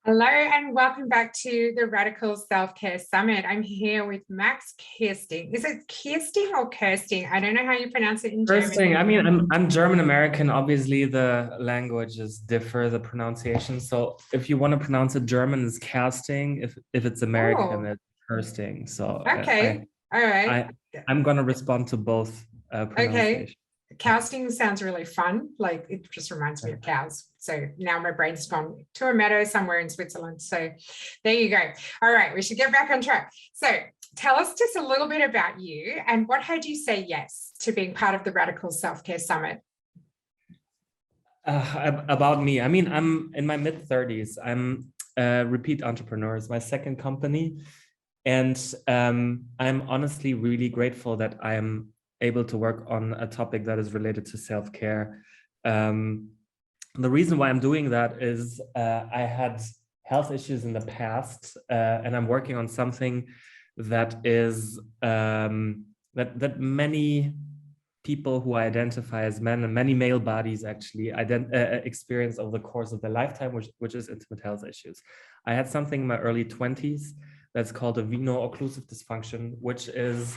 Hello and welcome back to the Radical Self-Care Summit. I'm here with Max Kersting. Is it Kersting or Kersting? I don't know how you pronounce it in First thing, German. I mean, I'm German American. Obviously, the languages differ, the pronunciation. So if you want to pronounce it German, it's casting. If it's American, Oh, it's Kersting. So okay. All right. I I'm gonna respond to both Okay. pronunciations. Casting sounds really fun. Like it just reminds me of cows. So now my brain's gone to a meadow somewhere in Switzerland. So there you go. All right, we should get back on track. So tell us just a little bit about you and what had you say yes to being part of the Radical Self-Care Summit? About me, I mean, I'm in my mid-30s. I'm a repeat entrepreneur. It's my second company, and I'm honestly really grateful that I'm able to work on a topic that is related to self-care. The reason why I'm doing that is I had health issues in the past, and I'm working on something that is that many people who identify as men and many male bodies actually experience over the course of their lifetime, which is intimate health issues. I had something in my early 20s that's called a veno-occlusive dysfunction, which is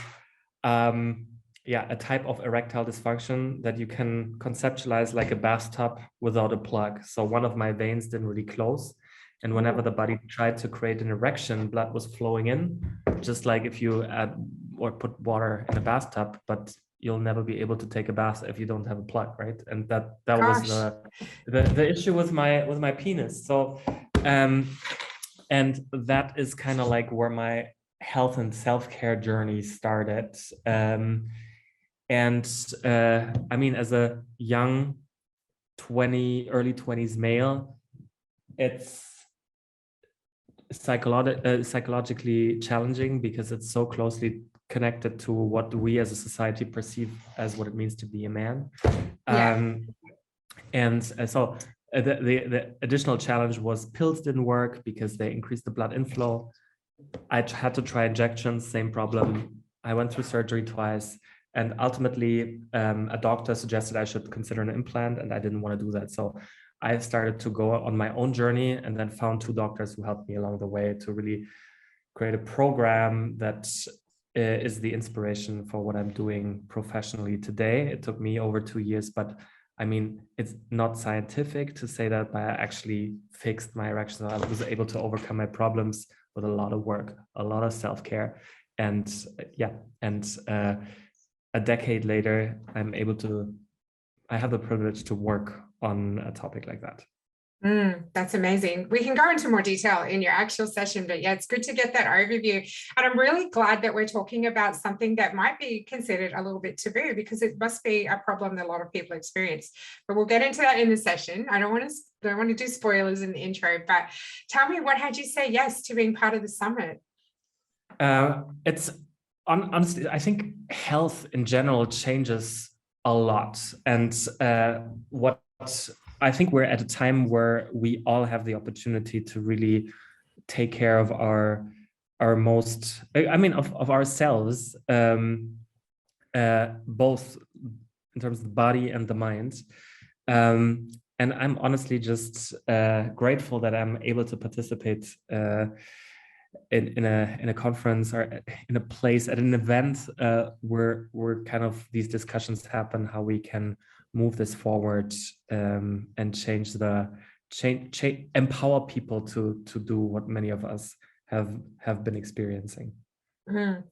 a type of erectile dysfunction that you can conceptualize like a bathtub without a plug. So one of my veins didn't really close. And whenever the body tried to create an erection, blood was flowing in, just like if you add or put water in a bathtub, but you'll never be able to take a bath if you don't have a plug, right? And that was Gosh. the issue with my penis. So and that is kind of like where my health and self-care journey started. I mean, as a young early 20s male, it's psychologically challenging because it's so closely connected to what we as a society perceive as what it means to be a man. Yeah. So the additional challenge was pills didn't work because they increased the blood inflow. I had to try injections, same problem. I went through surgery twice, and ultimately a doctor suggested I should consider an implant, and I didn't want to do that. So I started to go on my own journey and then found two doctors who helped me along the way to really create a program that is the inspiration for what I'm doing professionally today. It took me over 2 years, but I mean, it's not scientific to say that, but I actually fixed my erection. I was able to overcome my problems with a lot of work, a lot of self-care. And a decade later, I have the privilege to work on a topic like that. That's amazing. We can go into more detail in your actual session, but yeah, it's good to get that overview. And I'm really glad that we're talking about something that might be considered a little bit taboo because it must be a problem that a lot of people experience. But we'll get into that in the session. I don't want to do spoilers in the intro, but tell me, what had you say yes to being part of the summit? It's honestly, I think health in general changes a lot, and what I think we're at a time where we all have the opportunity to really take care of our most, I mean, of ourselves, both in terms of the body and the mind. And I'm honestly just grateful that I'm able to participate in a conference or in a place at an event where kind of these discussions happen, how we can move this forward and empower people to do what many of us have been experiencing.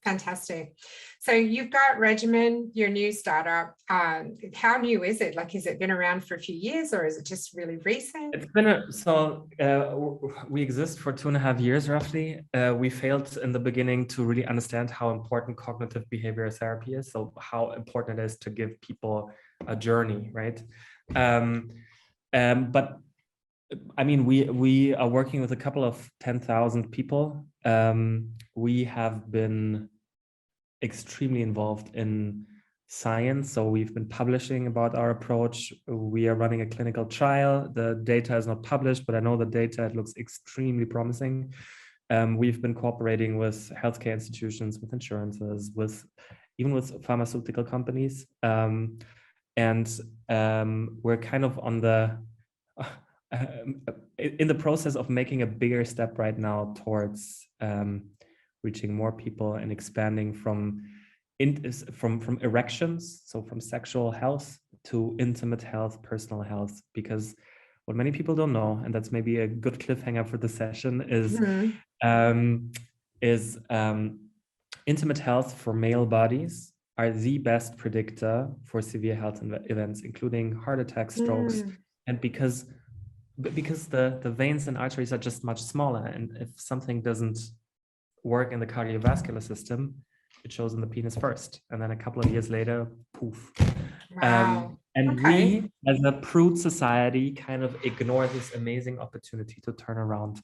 Fantastic. So you've got Regimen, your new startup. How new is it? Like, has it been around for a few years or is it just really recent? It's been we exist for 2.5 years roughly. We failed in the beginning to really understand how important cognitive behavioral therapy is. So how important it is to give people a journey, right? But I mean, we are working with a couple of 10,000 people. We have been extremely involved in science. So we've been publishing about our approach. We are running a clinical trial. The data is not published, but I know the data, it looks extremely promising. We've been cooperating with healthcare institutions, with insurances, even with pharmaceutical companies. We're kind of on in the process of making a bigger step right now towards reaching more people and expanding from erections, so from sexual health to intimate health, personal health, because what many people don't know, and that's maybe a good cliffhanger for the session, is intimate health for male bodies are the best predictor for severe health events, including heart attacks, strokes, and because the veins and arteries are just much smaller, and if something doesn't work in the cardiovascular system, it shows in the penis first, and then a couple of years later, poof. Wow. And we, as a prude society, kind of ignore this amazing opportunity to turn around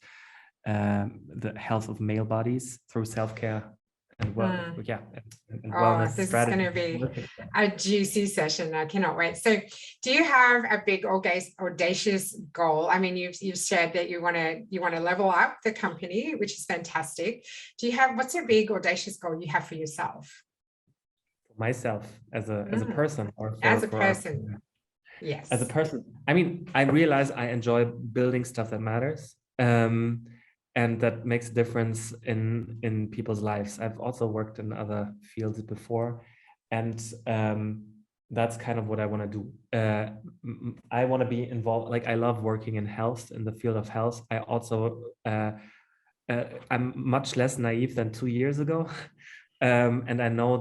the health of male bodies through self-care and wellness This strategy. is going to be a juicy session. I cannot wait. So, do you have a big audacious goal? I mean, you've shared that you want to level up the company, which is fantastic. Do you have, what's a big audacious goal you have for yourself? Myself as a person, or as a person? Yes. As a person. I mean, I realize I enjoy building stuff that matters. And that makes a difference in people's lives. I've also worked in other fields before, and that's kind of what I want to do. I want to be involved. Like, I love working in health, in the field of health. I also I'm much less naive than 2 years ago, and I know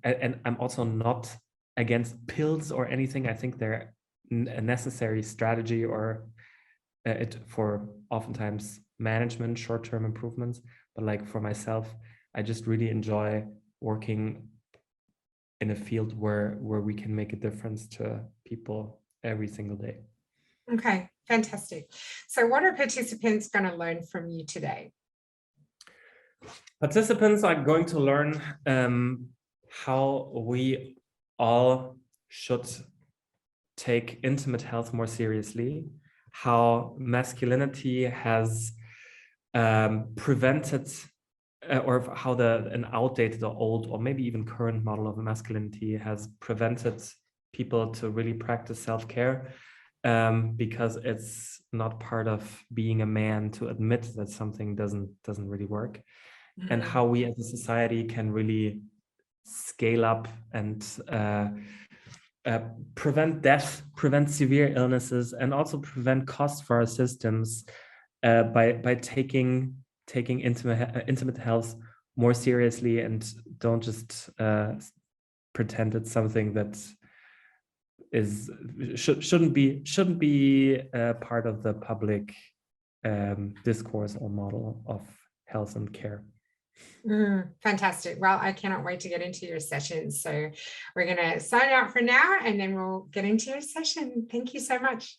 and I'm also not against pills or anything. I think they're a necessary strategy or for oftentimes management, short-term improvements. But like for myself, I just really enjoy working in a field where we can make a difference to people every single day. Okay, fantastic. So what are participants going to learn from you today? Participants are going to learn how we all should take intimate health more seriously, how masculinity has prevented or how an outdated or old or maybe even current model of masculinity has prevented people to really practice self-care, because it's not part of being a man to admit that something doesn't really work, and how we as a society can really scale up and prevent death, prevent severe illnesses, and also prevent costs for our systems by taking intimate health more seriously, and don't just pretend it's something that shouldn't be part of the public discourse or model of health and care. Fantastic. Well, I cannot wait to get into your sessions. So we're going to sign out for now, and then we'll get into your session. Thank you so much.